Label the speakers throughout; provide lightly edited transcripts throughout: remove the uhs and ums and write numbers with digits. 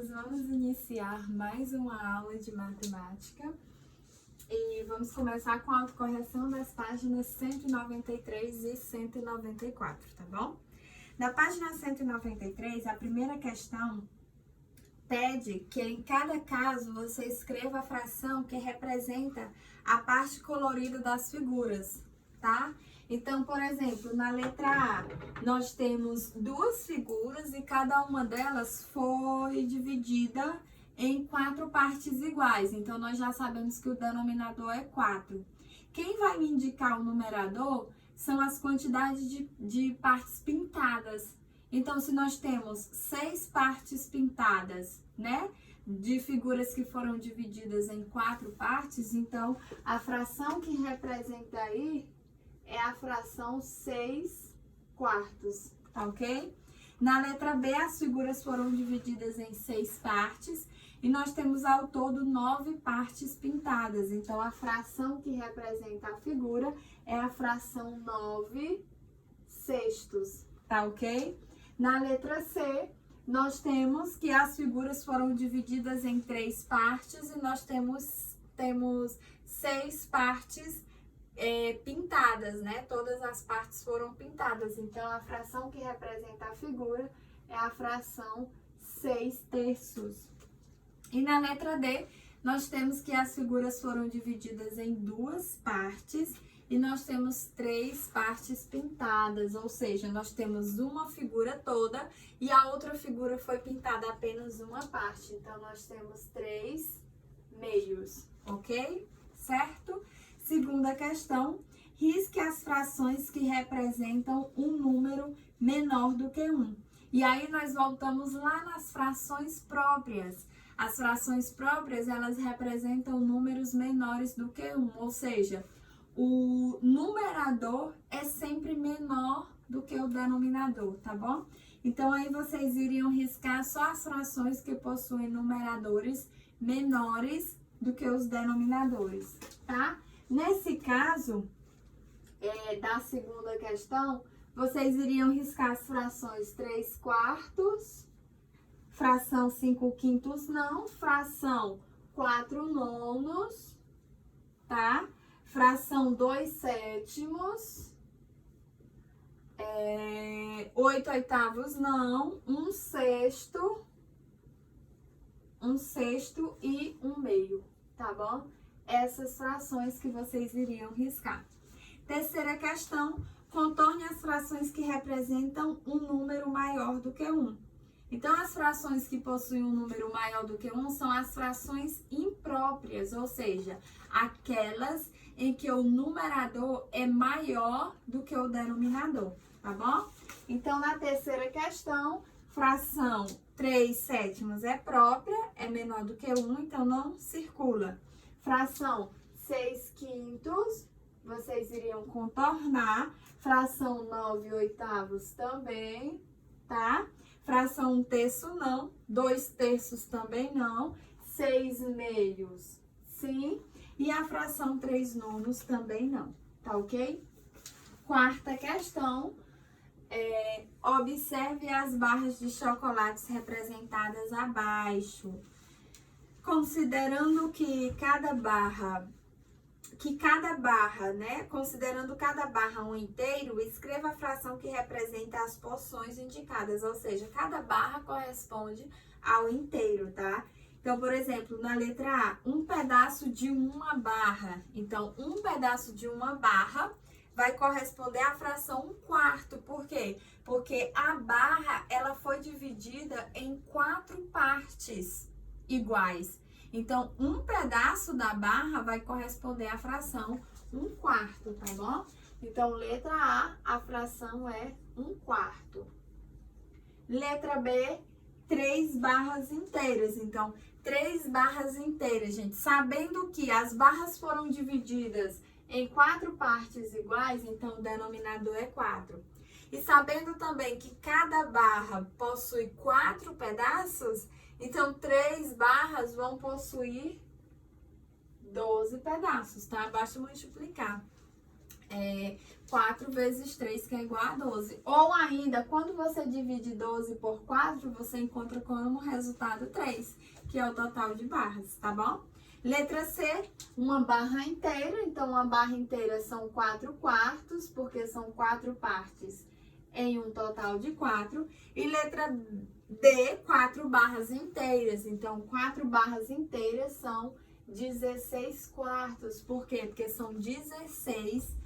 Speaker 1: alunos, vamos iniciar mais uma aula de matemática e vamos começar com a autocorreção das páginas 193 e 194, tá bom? Na página 193, a primeira questão pede que em cada caso você escreva a fração que representa a parte colorida das figuras, tá? Então, por exemplo, na letra A, nós temos duas figuras e cada uma delas foi dividida em 4 partes iguais. Então, nós já sabemos que o denominador é 4. Quem vai me indicar o numerador são as quantidades de partes pintadas. Então, se nós temos 6 partes pintadas, né, de figuras que foram divididas em 4 partes, então a fração que representa aí é a fração 6 quartos, tá ok? Na letra B, as figuras foram divididas em 6 partes e nós temos ao todo 9 partes pintadas. Então, a fração que representa a figura é a fração 9 sextos, tá ok? Na letra C, nós temos que as figuras foram divididas em 3 partes e nós temos 6 partes pintadas, né? Todas as partes foram pintadas. Então, a fração que representa a figura é a fração 6 terços. E na letra D, nós temos que as figuras foram divididas em 2 partes e nós temos 3 partes pintadas, ou seja, nós temos uma figura toda e a outra figura foi pintada apenas uma parte. Então, nós temos 3 meios, ok? Certo? Segunda questão, risque as frações que representam um número menor do que 1. E aí nós voltamos lá nas frações próprias. As frações próprias, elas representam números menores do que 1, ou seja, o numerador é sempre menor do que o denominador, tá bom? Então, aí vocês iriam riscar só as frações que possuem numeradores menores do que os denominadores, tá? Nesse caso, da segunda questão, vocês iriam riscar as frações 3 quartos, fração 5 quintos não, fração 4 nonos, tá? Fração 2 sétimos, 8 oitavos não, 1 sexto e 1 meio, tá bom? Essas frações que vocês iriam riscar. Terceira questão, contorne as frações que representam um número maior do que 1. Então, as frações que possuem um número maior do que 1 são as frações impróprias, ou seja, aquelas em que o numerador é maior do que o denominador, tá bom? Então, na terceira questão, fração 3 sétimos é própria, é menor do que 1, então não circula. Fração 6 quintos, vocês iriam contornar. Fração 9 oitavos também, tá? Fração 1 terço não, 2 terços também não, 6 meios sim, e a fração 3 nonos também não, tá ok? Quarta questão, observe as barras de chocolates representadas abaixo. Considerando que cada barra, né? Considerando cada barra um inteiro, escreva a fração que representa as porções indicadas, ou seja, cada barra corresponde ao inteiro, tá? Então, por exemplo, na letra A, um pedaço de uma barra. Então, um pedaço de uma barra vai corresponder à fração 1 quarto. Por quê? Porque a barra, ela foi dividida em 4 partes iguais. Então, um pedaço da barra vai corresponder à fração 1 quarto, tá bom? Então, letra A fração é 1 quarto. Letra B, 3 barras inteiras. Então, 3 barras inteiras, gente. Sabendo que as barras foram divididas em 4 partes iguais, então o denominador é 4. E sabendo também que cada barra possui 4 pedaços, então 3 barras vão possuir 12 pedaços, tá? Basta multiplicar. 4 vezes 3, que é igual a 12. Ou ainda, quando você divide 12 por 4, você encontra como resultado 3, que é o total de barras, tá bom? Letra C, uma barra inteira. Então, uma barra inteira são 4 quartos, porque são 4 partes em um total de 4. E letra D, 4 barras inteiras. Então, 4 barras inteiras são 16 quartos. Por quê? Porque são 16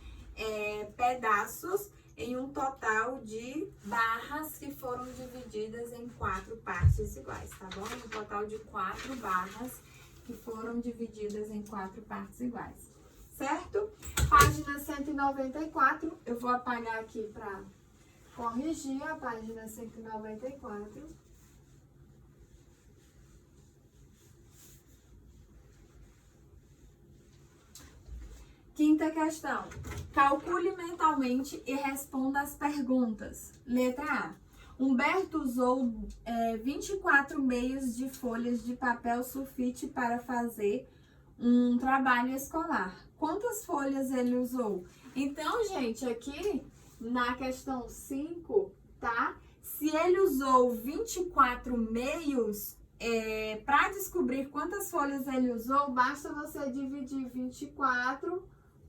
Speaker 1: pedaços em um total de barras que foram divididas em 4 partes iguais, tá bom? Um total de 4 barras que foram divididas em 4 partes iguais, certo? Página 194, eu vou apagar aqui para corrigir a página 194. Quinta questão. Calcule mentalmente e responda as perguntas. Letra A. Humberto usou 24 meios de folhas de papel sulfite para fazer um trabalho escolar. Quantas folhas ele usou? Então, gente, aqui na questão 5, tá? Se ele usou 24 meios, para descobrir quantas folhas ele usou, basta você dividir 24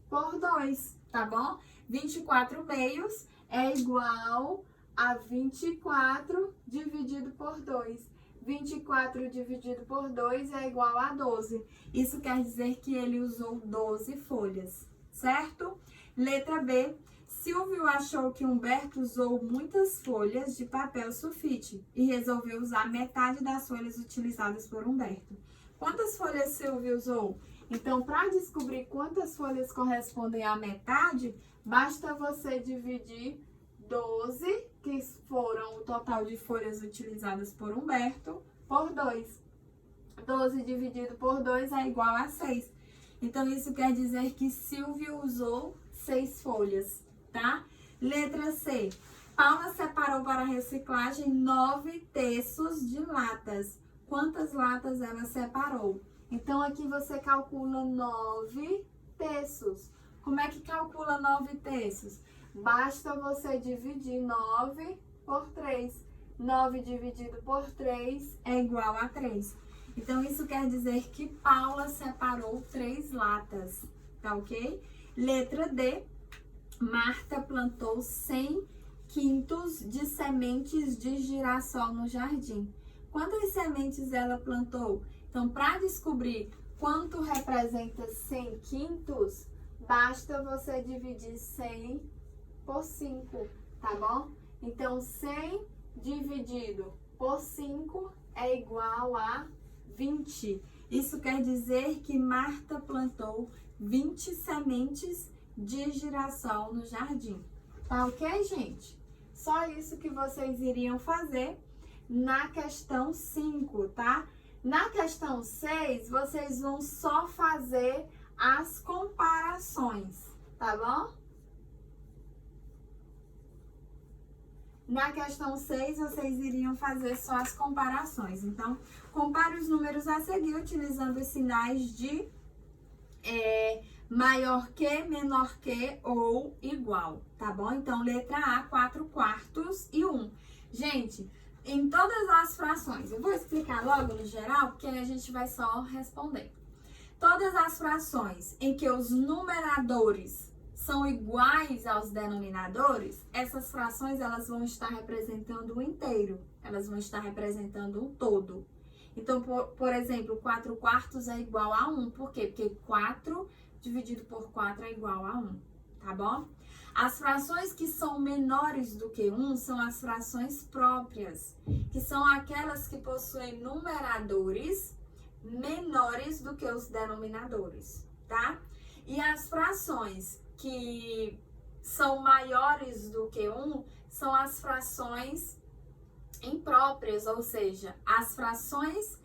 Speaker 1: por 2, tá bom? 24 meios é igual a 24 dividido por 2. 24 dividido por 2 é igual a 12. Isso quer dizer que ele usou 12 folhas, certo? Letra B. Silvio achou que Humberto usou muitas folhas de papel sulfite e resolveu usar metade das folhas utilizadas por Humberto. Quantas folhas Silvio usou? Então, para descobrir quantas folhas correspondem à metade, basta você dividir 12, que foram o total de folhas utilizadas por Humberto, por 2. 12 dividido por 2 é igual a 6. Então, isso quer dizer que Silvio usou 6 folhas, tá? Letra C. Paula separou para reciclagem 9 terços de latas. Quantas latas ela separou? Então, aqui você calcula 9 terços. Como é que calcula 9 terços? Basta você dividir 9 por 3. 9 dividido por 3 é igual a 3. Então, isso quer dizer que Paula separou 3 latas, tá ok? Letra D. Marta plantou 100 quintos de sementes de girassol no jardim. Quantas sementes ela plantou? Então, para descobrir quanto representa 100 quintos, basta você dividir 100 por 5, tá bom? Então, 100 dividido por 5 é igual a 20. Isso quer dizer que Marta plantou 20 sementes de girassol no jardim. Tá ok, gente? Só isso que vocês iriam fazer na questão 5, tá? Na questão 6, vocês vão só fazer as comparações, tá bom? Na questão 6, vocês iriam fazer só as comparações. Então, compare os números a seguir utilizando os sinais de maior que, menor que ou igual, tá bom? Então, letra A, 4 quartos e 1. Gente, em todas as frações, eu vou explicar logo no geral, porque aí a gente vai só responder. Todas as frações em que os numeradores são iguais aos denominadores, essas frações elas vão estar representando o inteiro, elas vão estar representando um todo. Então, por exemplo, 4 quartos é igual a 1. Por quê? Porque 4 dividido por 4 é igual a 1, tá bom? As frações que são menores do que 1 são as frações próprias, que são aquelas que possuem numeradores menores do que os denominadores, tá? E as frações que são maiores do que 1 são as frações impróprias, ou seja, as frações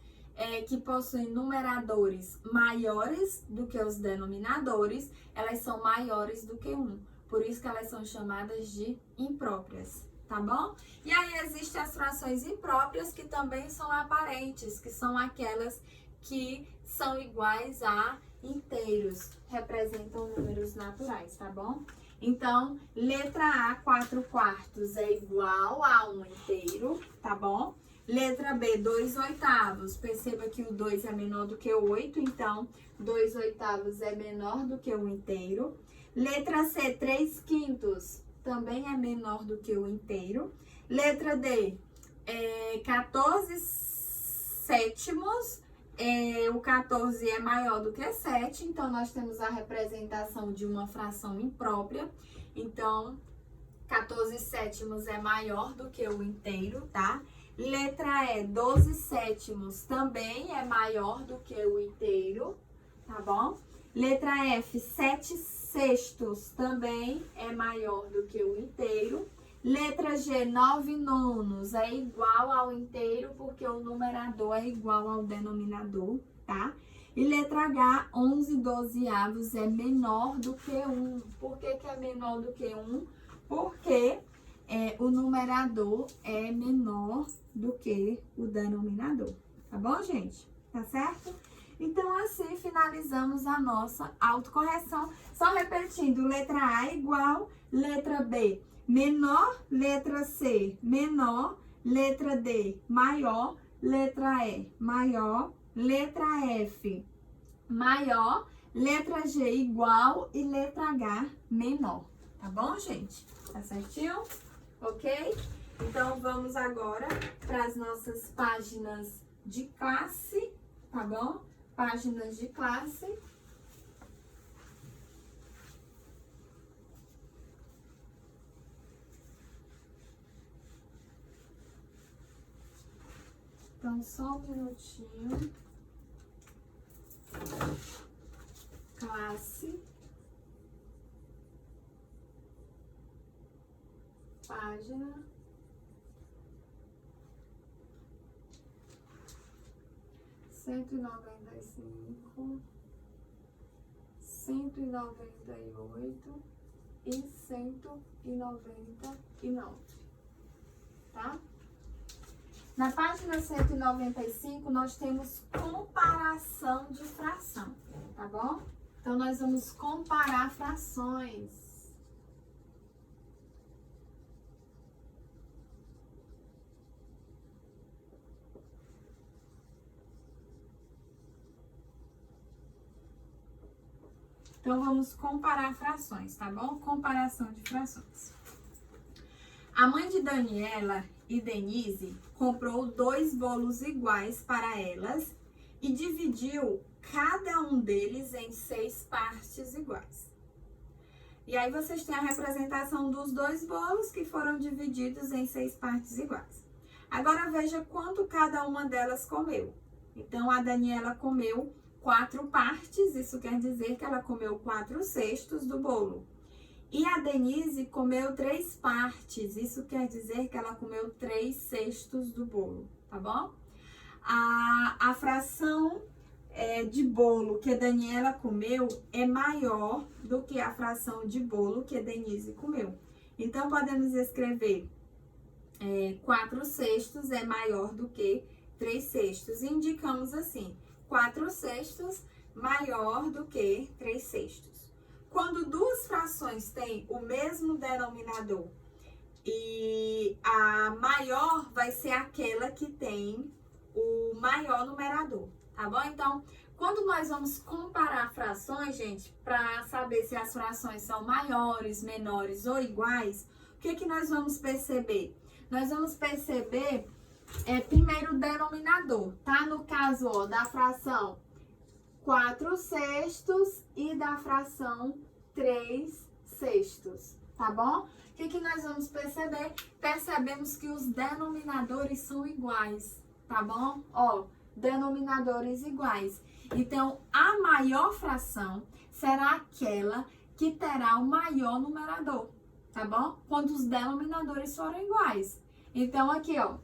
Speaker 1: que possuem numeradores maiores do que os denominadores, elas são maiores do que 1. Por isso que elas são chamadas de impróprias, tá bom? E aí existem as frações impróprias que também são aparentes, que são aquelas que são iguais a inteiros, representam números naturais, tá bom? Então, letra A, 4 quartos é igual a 1 inteiro, tá bom? Letra B, 2 oitavos. Perceba que o 2 é menor do que o 8, então 2 oitavos é menor do que o inteiro. Letra C, 3 quintos, também é menor do que o inteiro. Letra D, 14 sétimos. O 14 é maior do que 7, então nós temos a representação de uma fração imprópria. Então, 14 sétimos é maior do que o inteiro, tá? Letra E, 12 sétimos também é maior do que o inteiro, tá bom? Letra F, 7 sextos também é maior do que o inteiro. Letra G, 9 nonos é igual ao inteiro, porque o numerador é igual ao denominador, tá? E letra H, 11 dozeavos é menor do que 1. Por que que é menor do que 1? Porque o numerador é menor do que o denominador, tá bom, gente? Tá certo? Então, assim, finalizamos a nossa autocorreção. Só repetindo, letra A igual, letra B menor, letra C menor, letra D maior, letra E maior, letra F maior, letra G igual e letra H menor. Tá bom, gente? Tá certinho? Ok? Então, vamos agora para as nossas páginas de classe, tá bom? Páginas de classe. Então, só um minutinho. Classe. Página. Cento e 198 e 199, tá? Na página 195, nós temos comparação de fração, tá bom? Então, nós vamos comparar frações. Então, vamos comparar frações, tá bom? Comparação de frações. A mãe de Daniela e Denise comprou 2 bolos iguais para elas e dividiu cada um deles em 6 partes iguais. E aí, vocês têm a representação dos 2 bolos que foram divididos em 6 partes iguais. Agora, veja quanto cada uma delas comeu. Então, a Daniela comeu 4 partes, isso quer dizer que ela comeu 4 sextos do bolo. E a Denise comeu 3 partes, isso quer dizer que ela comeu 3 sextos do bolo, tá bom? A fração de bolo que a Daniela comeu é maior do que a fração de bolo que a Denise comeu. Então, podemos escrever 4 sextos é maior do que 3 sextos. E indicamos assim, 4 sextos maior do que 3 sextos. Quando duas frações têm o mesmo denominador e a maior vai ser aquela que tem o maior numerador, tá bom? Então, quando nós vamos comparar frações, gente, para saber se as frações são maiores, menores ou iguais, o que que nós vamos perceber? Nós vamos perceber primeiro o denominador, tá? No caso, ó, da fração 4 sextos e da fração 3 sextos, tá bom? O que que nós vamos perceber? Percebemos que os denominadores são iguais, tá bom? Ó, denominadores iguais. Então, a maior fração será aquela que terá o maior numerador, tá bom? Quando os denominadores forem iguais. Então, aqui, ó,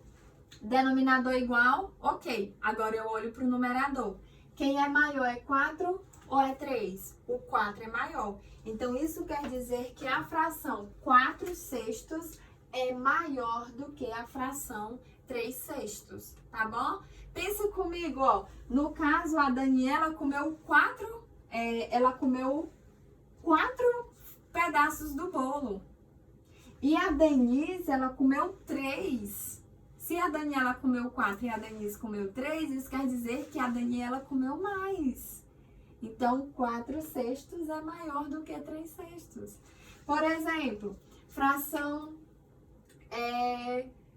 Speaker 1: denominador igual, ok. Agora eu olho para o numerador. Quem é maior é 4 ou é 3? O 4 é maior. Então, isso quer dizer que a fração 4 sextos é maior do que a fração 3 sextos, tá bom? Pensa comigo, ó. No caso, a Daniela comeu 4 pedaços pedaços do bolo. E a Denise, ela comeu 3. Se a Daniela comeu 4 e a Denise comeu 3, isso quer dizer que a Daniela comeu mais. Então, 4/6 é maior do que 3/6. Por exemplo, fração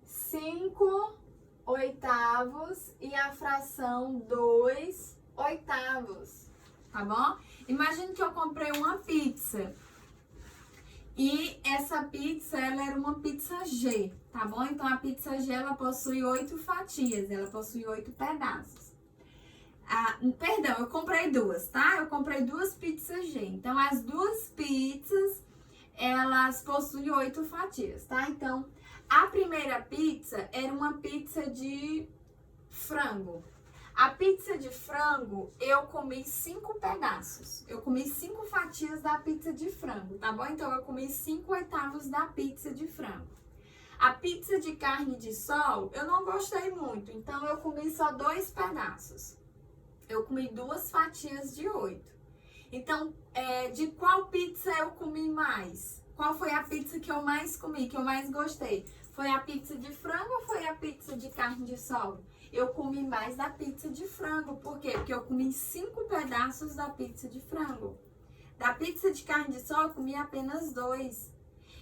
Speaker 1: 5/8 e a fração 2/8, tá bom? Imagine que eu comprei uma pizza e essa pizza, ela era uma pizza G, tá bom? Então, a pizza G, ela possui 8 fatias, ela possui 8 pedaços. Perdão, eu comprei 2, tá? Eu comprei 2 pizzas G. Então, as 2 pizzas, elas possuem 8 fatias, tá? Então, a primeira pizza era uma pizza de frango. A pizza de frango, eu comi 5 pedaços. Eu comi 5 fatias da pizza de frango, tá bom? Então, eu comi 5/8 da pizza de frango. A pizza de carne de sol, eu não gostei muito. Então, eu comi só 2 pedaços. Eu comi 2 fatias de 8. Então, de qual pizza eu comi mais? Qual foi a pizza que eu mais comi, que eu mais gostei? Foi a pizza de frango ou foi a pizza de carne de sol? Eu comi mais da pizza de frango. Por quê? Porque eu comi 5 pedaços da pizza de frango. Da pizza de carne de sol, eu comi apenas 2.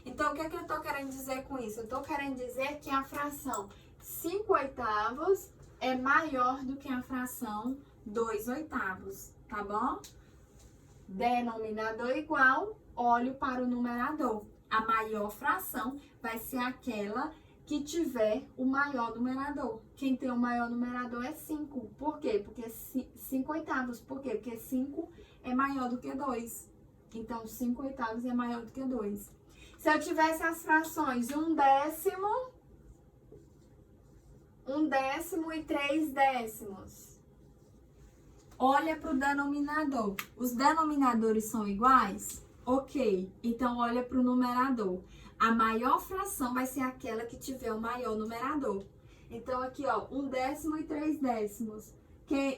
Speaker 1: Então, o que é que eu tô querendo dizer com isso? Eu tô querendo dizer que a fração 5/8 é maior do que a fração 2/8, tá bom? Denominador igual, olho para o numerador. A maior fração vai ser aquela que tiver o maior numerador. Quem tem o maior numerador é 5. Por quê? Porque 5/8. Por quê? Porque 5 é maior do que 2. Então, 5/8 é maior do que 2. Se eu tivesse as frações 1/10, 1/10 e 3/10. Olha para o denominador. Os denominadores são iguais? Ok. Então, olha para o numerador. A maior fração vai ser aquela que tiver o maior numerador. Então, aqui, ó, 1/10 e 3/10.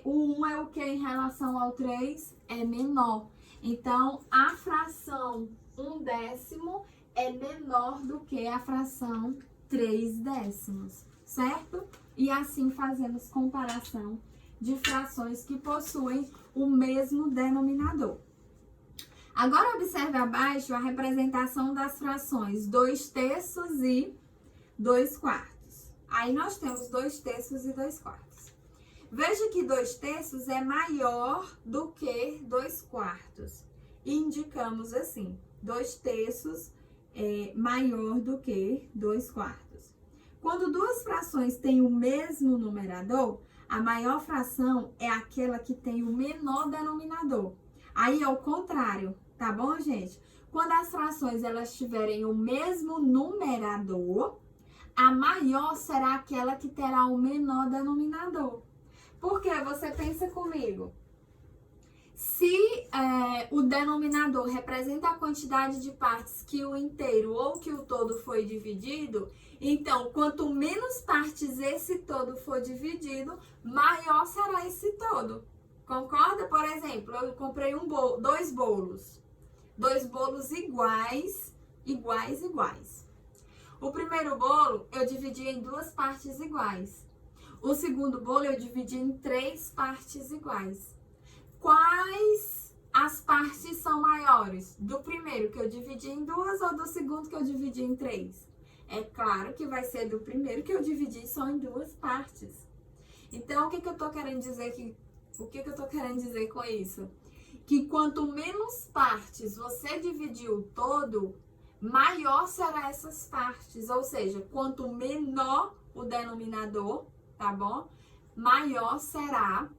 Speaker 1: O 1 é o que em relação ao 3? É menor. Então, a fração 1/10 é menor do que a fração 3/10, certo? E assim fazemos comparação de frações que possuem o mesmo denominador. Agora, observe abaixo a representação das frações 2/3 e 2/4. Aí, nós temos 2/3 e 2/4. Veja que 2/3 é maior do que 2/4. E indicamos assim, 2/3 é maior do que 2/4. Quando duas frações têm o mesmo numerador, a maior fração é aquela que tem o menor denominador. Aí é o contrário, tá bom, gente? Quando as frações elas tiverem o mesmo numerador, a maior será aquela que terá o menor denominador. Por quê? Você pensa comigo. Se o denominador representa a quantidade de partes que o inteiro ou que o todo foi dividido, então, quanto menos partes esse todo for dividido, maior será esse todo. Concorda? Por exemplo, eu comprei dois bolos. 2 bolos iguais. O primeiro bolo eu dividi em 2 partes iguais. O segundo bolo eu dividi em 3 partes iguais. Quais as partes são maiores? Do primeiro que eu dividi em 2 ou do segundo que eu dividi em 3? É claro que vai ser do primeiro que eu dividi só em 2 partes. Então, o que eu tô querendo dizer aqui? O que eu tô querendo dizer com isso? Que quanto menos partes você dividir o todo, maior será essas partes. Ou seja, quanto menor o denominador, tá bom? Maior será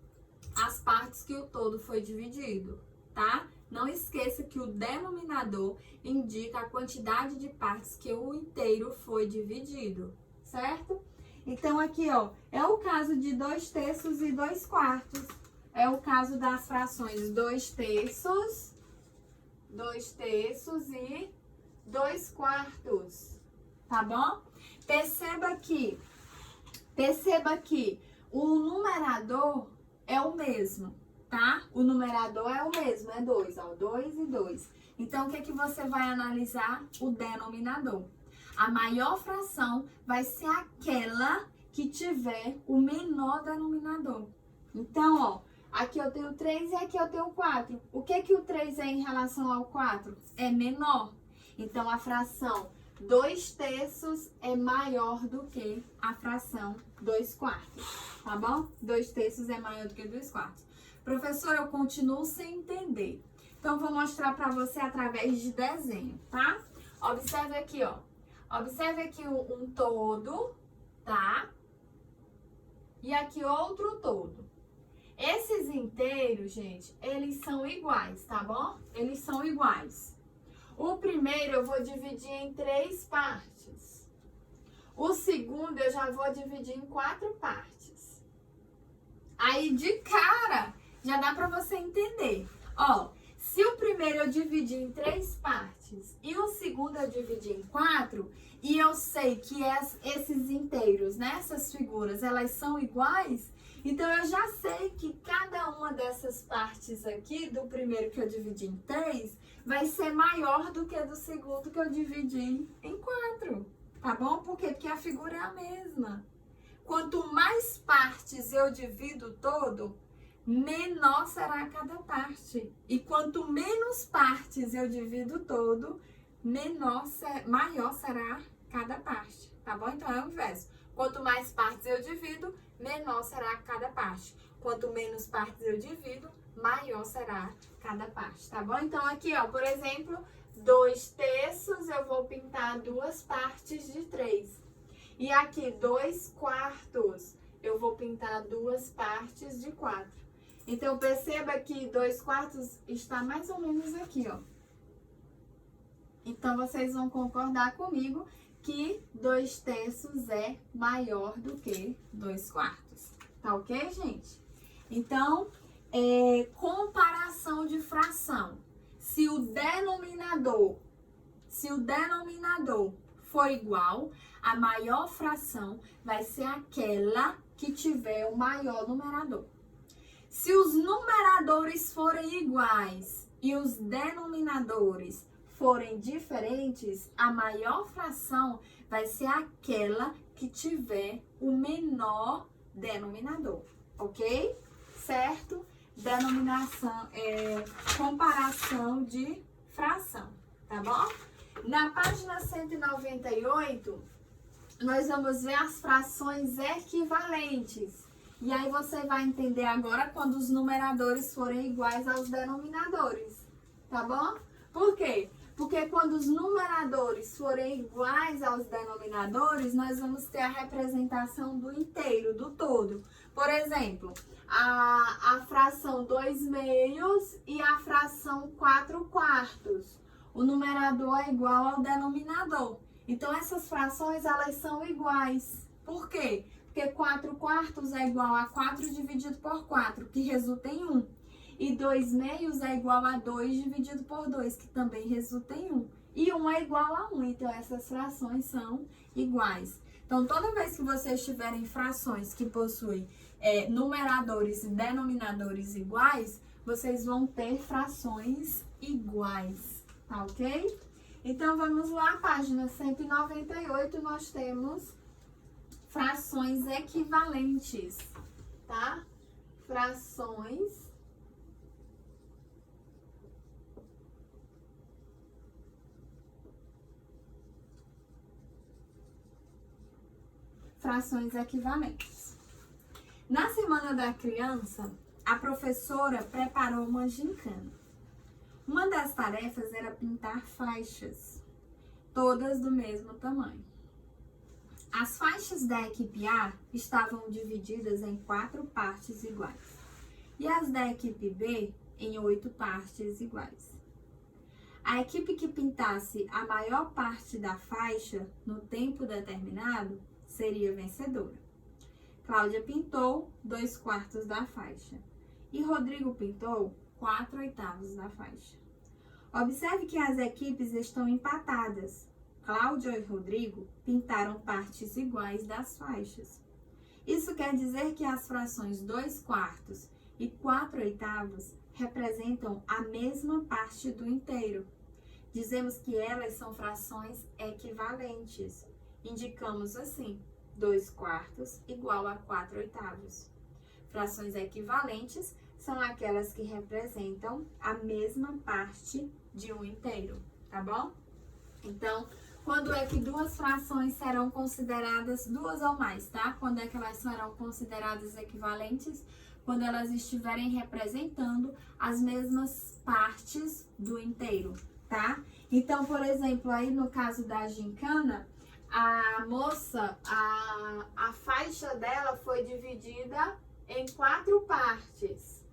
Speaker 1: as partes que o todo foi dividido, tá? Não esqueça que o denominador indica a quantidade de partes que o inteiro foi dividido, certo? Então, aqui, ó, é o caso de 2/3 e 2/4. É o caso das frações 2/3 e 2/4, tá bom? Perceba que o numerador é o mesmo, tá? O numerador é o mesmo, é 2, ó, 2 e 2. Então, o que é que você vai analisar? O denominador. A maior fração vai ser aquela que tiver o menor denominador. Então, ó, aqui eu tenho 3 e aqui eu tenho 4. O que que o 3 é em relação ao 4? É menor. Então, a fração 2/3 é maior do que a fração 2/4, tá bom? 2/3 é maior do que 2/4. Professor, eu continuo sem entender. Então, vou mostrar para você através de desenho, tá? Observe aqui, ó. Observe aqui um todo, tá? E aqui outro todo. Esses inteiros, gente, eles são iguais, tá bom? Eles são iguais. O primeiro eu vou dividir em 3 partes. O segundo eu já vou dividir em 4 partes. Aí, de cara, já dá pra você entender. Ó, se o primeiro eu dividir em 3 partes e o segundo eu dividir em 4, e eu sei que esses inteiros, né, essas figuras, elas são iguais, então eu já sei que cada uma dessas partes aqui, do primeiro que eu dividi em 3, vai ser maior do que a do segundo que eu dividi em 4. Tá bom? Por quê? Porque a figura é a mesma. Quanto mais partes eu divido todo, menor será cada parte. E quanto menos partes eu divido todo, maior será cada parte. Tá bom? Então é o inverso. Quanto mais partes eu divido, menor será cada parte. Quanto menos partes eu divido, maior será cada parte. Tá bom? Então aqui, ó, por exemplo, 2/3 eu vou pintar 2 partes de 3. E aqui, 2/4 eu vou pintar 2 partes de 4. Então, perceba que 2/4 está mais ou menos aqui, ó. Então, vocês vão concordar comigo que 2/3 é maior do que 2/4. Tá ok, gente? Então, comparação de fração. Se o denominador for igual, a maior fração vai ser aquela que tiver o maior numerador. Se os numeradores forem iguais e os denominadores forem diferentes, a maior fração vai ser aquela que tiver o menor denominador, ok? Certo? Denominação, comparação de fração, tá bom? Na página 198, nós vamos ver as frações equivalentes. E aí você vai entender agora quando os numeradores forem iguais aos denominadores, tá bom? Por quê? Porque quando os numeradores forem iguais aos denominadores, nós vamos ter a representação do inteiro, do todo. Por exemplo, a fração 2/2 e a fração 4/4. O numerador é igual ao denominador. Então, essas frações, elas são iguais. Por quê? Porque 4/4 é igual a 4 dividido por 4, que resulta em 1. E 2/2 é igual a 2 dividido por 2, que também resulta em 1. E 1 é igual a 1, então essas frações são iguais. Então, toda vez que vocês tiverem frações que possuem numeradores e denominadores iguais, vocês vão ter frações iguais, tá ok? Então, vamos lá, página 198, nós temos frações equivalentes, tá? Frações equivalentes. Na Semana da Criança, a professora preparou uma gincana. Uma das tarefas era pintar faixas, todas do mesmo tamanho. As faixas da equipe A estavam divididas em 4 partes iguais e as da equipe B em 8 partes iguais. A equipe que pintasse a maior parte da faixa no tempo determinado seria vencedora. Cláudia pintou 2/4 da faixa e Rodrigo pintou 4/8 da faixa. Observe que as equipes estão empatadas. Cláudia e Rodrigo pintaram partes iguais das faixas. Isso quer dizer que as frações 2/4 e 4/8 representam a mesma parte do inteiro. Dizemos que elas são frações equivalentes. Indicamos assim, 2/4 igual a 4/8. Frações equivalentes são aquelas que representam a mesma parte de um inteiro, tá bom? Então, quando é que duas frações serão consideradas, duas ou mais, tá? Quando é que elas serão consideradas equivalentes? Quando elas estiverem representando as mesmas partes do inteiro, tá? Então, por exemplo, aí no caso da gincana, a moça, a faixa dela foi dividida em 4 partes.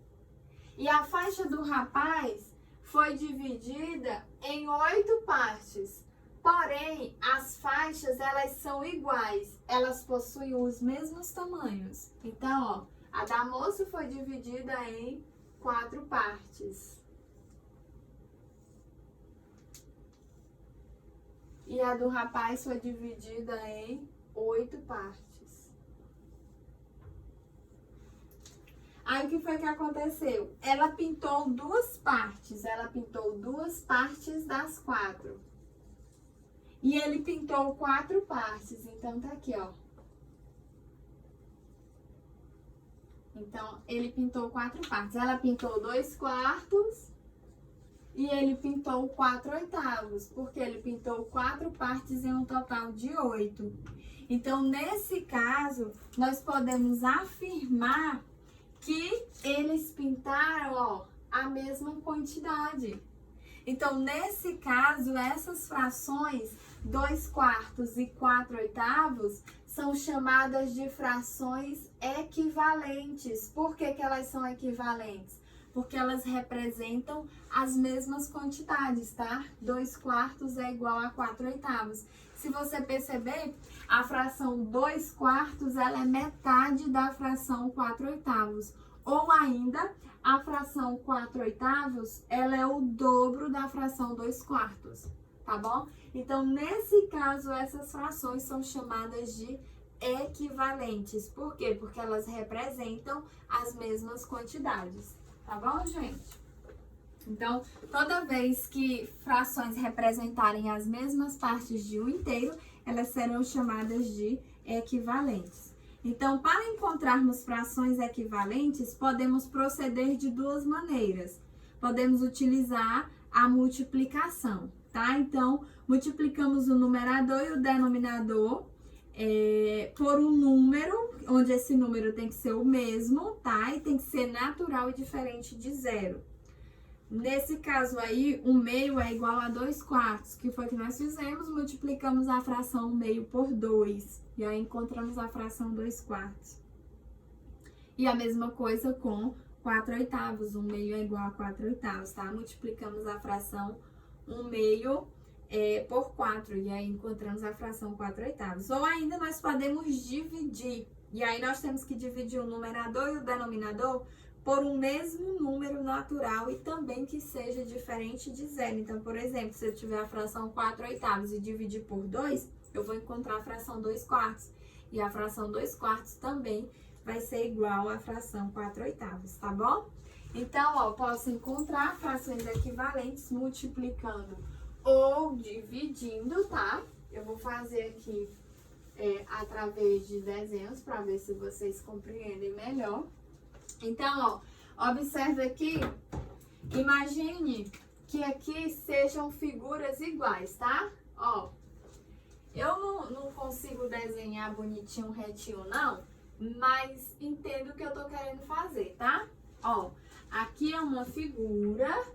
Speaker 1: E a faixa do rapaz foi dividida em 8 partes. Porém, as faixas, elas são iguais. Elas possuem os mesmos tamanhos. Então, ó, a da moça foi dividida em 4 partes. E a do rapaz foi dividida em 8 partes. Aí, o que foi que aconteceu? Ela pintou 2 partes. Ela pintou 2 partes das 4. E ele pintou 4 partes. Então, tá aqui, ó. Então, ele pintou 4 partes. Ela pintou 2/4 e ele pintou 4/8, porque ele pintou 4 partes em um total de 8. Então, nesse caso, nós podemos afirmar que eles pintaram, ó, a mesma quantidade. Então, nesse caso, essas frações 2/4 e 4/8 são chamadas de frações equivalentes. Por que que elas são equivalentes? Porque elas representam as mesmas quantidades, tá? 2/4 é igual a 4/8. Se você perceber, a fração 2/4 ela é metade da fração 4/8. Ou ainda, a fração 4/8 ela é o dobro da fração 2/4, tá bom? Então, nesse caso, essas frações são chamadas de equivalentes. Por quê? Porque elas representam as mesmas quantidades, tá bom, gente? Então, toda vez que frações representarem as mesmas partes de um inteiro, elas serão chamadas de equivalentes. Então, para encontrarmos frações equivalentes, podemos proceder de 2 maneiras. Podemos utilizar a multiplicação, tá? Então, multiplicamos o numerador e o denominador por um número, onde esse número tem que ser o mesmo, tá? E tem que ser natural e diferente de 0. Nesse caso aí, 1/2 é igual a 2/4, que foi o que nós fizemos, multiplicamos a fração 1/2 por 2, e aí encontramos a fração 2/4. E a mesma coisa com 4/8, 1/2 é igual a 4/8, tá? Multiplicamos a fração 1/2 por 4, e aí encontramos a fração 4/8. Ou ainda nós podemos dividir, e aí nós temos que dividir o numerador e o denominador por um mesmo número natural e também que seja diferente de 0. Então, por exemplo, se eu tiver a fração 4/8 e dividir por 2, eu vou encontrar a fração 2/4. E a fração 2/4 também vai ser igual à fração 4/8, tá bom? Então, ó, posso encontrar frações equivalentes multiplicando ou dividindo, tá? Eu vou fazer aqui através de desenhos para ver se vocês compreendem melhor. Então, ó, observe aqui, imagine que aqui sejam figuras iguais, tá? Ó, eu não consigo desenhar bonitinho, retinho, não, mas entendo o que eu tô querendo fazer, tá? Ó, aqui é uma figura,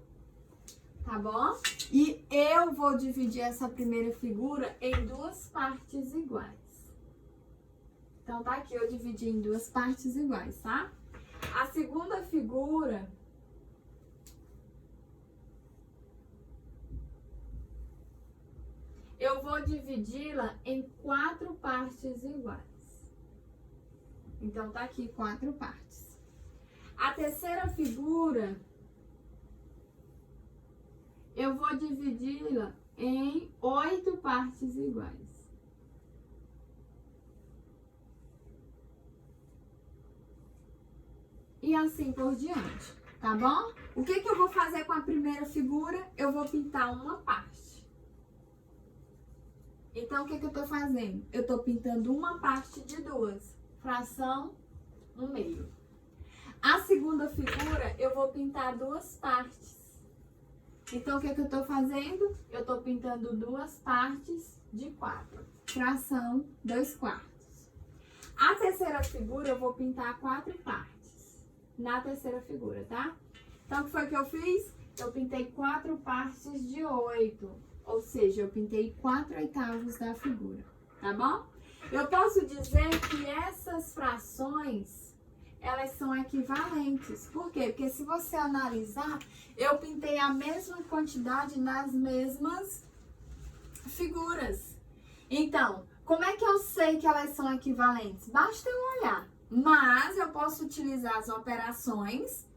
Speaker 1: tá bom? E eu vou dividir essa primeira figura em 2 partes iguais. Então, tá aqui, eu dividi em 2 partes iguais, tá? A segunda figura, eu vou dividi-la em 4 partes iguais. Então, tá aqui 4 partes. A terceira figura, eu vou dividi-la em 8 partes iguais. E assim por diante, tá bom? O que eu vou fazer com a primeira figura? Eu vou pintar uma parte. Então, o que eu tô fazendo? Eu tô pintando uma parte de duas. Fração 1/2. A segunda figura, eu vou pintar duas partes. Então, o que eu tô fazendo? Eu tô pintando duas partes de 4. Fração 2/4. A terceira figura, eu vou pintar 4 partes. Na terceira figura, tá? Então, o que foi que eu fiz? Eu pintei 4 partes de 8. Ou seja, eu pintei 4/8 da figura. Tá bom? Eu posso dizer que essas frações, elas são equivalentes. Por quê? Porque se você analisar, eu pintei a mesma quantidade nas mesmas figuras. Então, como é que eu sei que elas são equivalentes? Basta eu olhar. Mas eu posso utilizar as operações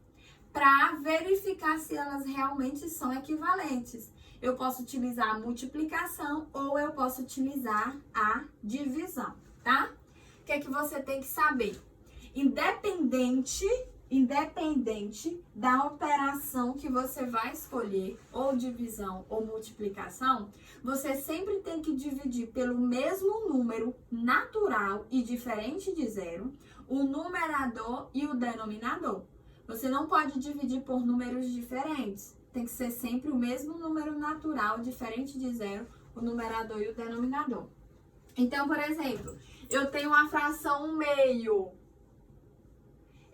Speaker 1: para verificar se elas realmente são equivalentes. Eu posso utilizar a multiplicação ou eu posso utilizar a divisão, tá? O que é que você tem que saber? Independente da operação que você vai escolher, ou divisão ou multiplicação, você sempre tem que dividir pelo mesmo número natural e diferente de zero, o numerador e o denominador. Você não pode dividir por números diferentes. Tem que ser sempre o mesmo número natural, diferente de zero, o numerador e o denominador. Então, por exemplo, eu tenho uma fração 1/2.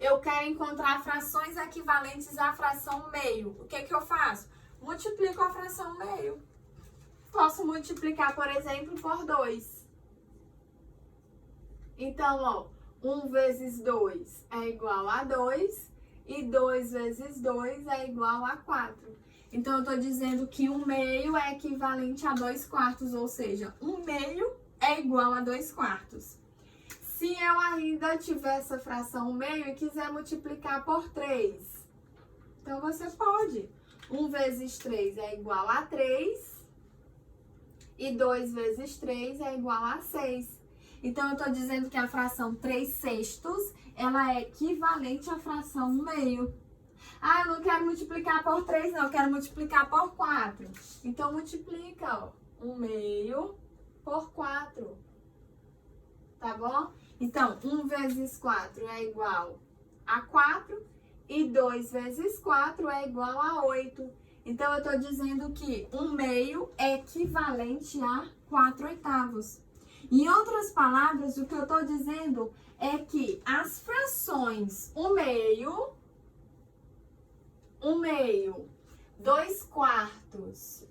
Speaker 1: Eu quero encontrar frações equivalentes à fração 1/2. O que eu faço? Multiplico a fração 1/2. Posso multiplicar, por exemplo, por 2. Então, ó, 1 vezes 2 é igual a 2. E 2 vezes 2 é igual a 4. Então, eu estou dizendo que 1/2 é equivalente a 2/4, ou seja, 1/2 é igual a 2/4. Se eu ainda tiver essa fração 1/2 e quiser multiplicar por 3, então você pode. 1 vezes 3 é igual a 3. E 2 vezes 3 é igual a 6. Então, eu estou dizendo que a fração 3/6 ela é equivalente à fração 1/2. Ah, eu não quero multiplicar por 3, não. Eu quero multiplicar por 4. Então, multiplica, ó. 1/2 por 4. Tá bom? Então, 1 vezes 4 é igual a 4. E 2 vezes 4 é igual a 8. Então, eu estou dizendo que 1/2 é equivalente a 4/8. Em outras palavras, o que eu estou dizendo é que as frações 1/2, 2/4,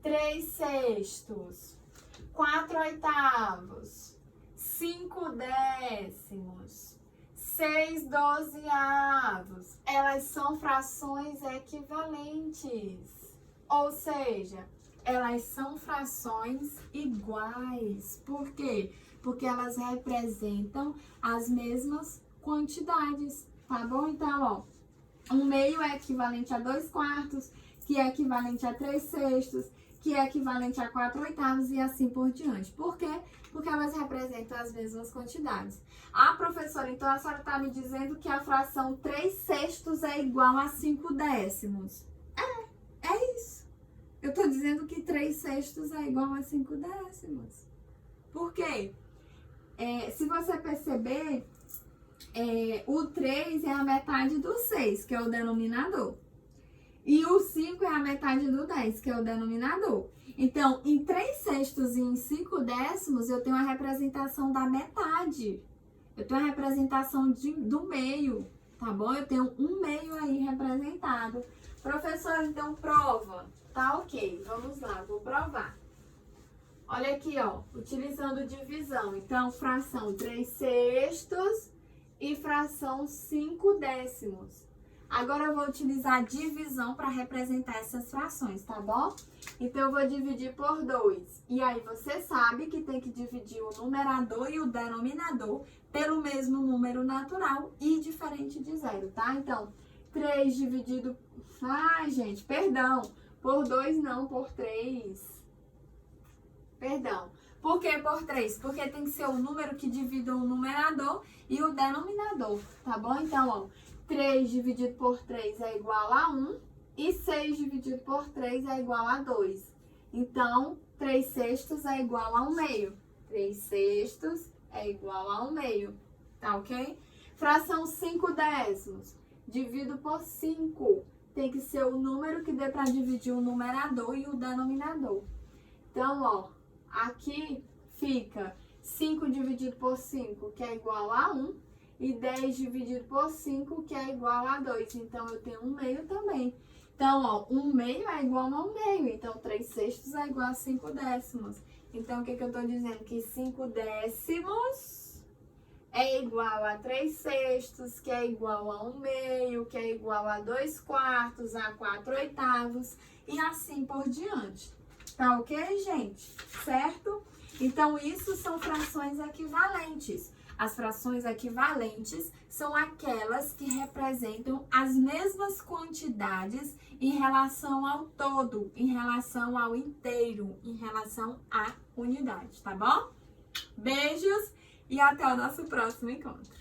Speaker 1: 3/6, 4/8, 5/10, 6/12, elas são frações equivalentes. Ou seja, elas são frações iguais. Por quê? Porque elas representam as mesmas quantidades, tá bom? Então, ó, 1/2 é equivalente a 2/4, que é equivalente a 3/6, que é equivalente a 4/8 e assim por diante. Por quê? Porque elas representam as mesmas quantidades. Ah, professora, então a senhora está me dizendo que a fração 3/6 é igual a 5/10. É isso. Eu estou dizendo que 3/6 é igual a 5/10. Por quê? Se você perceber, o 3 é a metade do 6, que é o denominador. E o 5 é a metade do 10, que é o denominador. Então, em 3/6 e em 5/10, eu tenho a representação da metade. Eu tenho a representação do meio, tá bom? Eu tenho 1/2 aí representado. Professora, então prova. Tá ok, vamos lá, vou provar. Olha aqui, ó, utilizando divisão. Então, fração 3/6 e fração 5/10. Agora eu vou utilizar divisão para representar essas frações, tá bom? Então, eu vou dividir por 2. E aí, você sabe que tem que dividir o numerador e o denominador pelo mesmo número natural e diferente de zero, tá? Então, 3 dividido... Ai, gente, perdão. Por 2 não, por 3. Perdão. Por que por 3? Porque tem que ser o número que divida o numerador e o denominador, tá bom? Então, ó, 3 dividido por 3 é igual a 1 e 6 dividido por 3 é igual a 2. Então, 3 sextos é igual a 1 meio. 3 sextos é igual a 1 meio, tá ok? Fração 5 décimos, divido por 5. Tem que ser o número que dê para dividir o numerador e o denominador. Então, ó, aqui fica 5 dividido por 5, que é igual a 1, e 10 dividido por 5, que é igual a 2. Então, eu tenho 1 meio também. Então, ó, 1 meio é igual a 1 meio. Então, 3 sextos é igual a 5 décimos. Então, o que eu tô dizendo? Que 5 décimos é igual a 3 sextos, que é igual a 1 meio, que é igual a 2 quartos, a 4 oitavos, e assim por diante. Tá ok, gente? Certo? Então, isso são frações equivalentes. As frações equivalentes são aquelas que representam as mesmas quantidades em relação ao todo, em relação ao inteiro, em relação à unidade, tá bom? Beijos e até o nosso próximo encontro.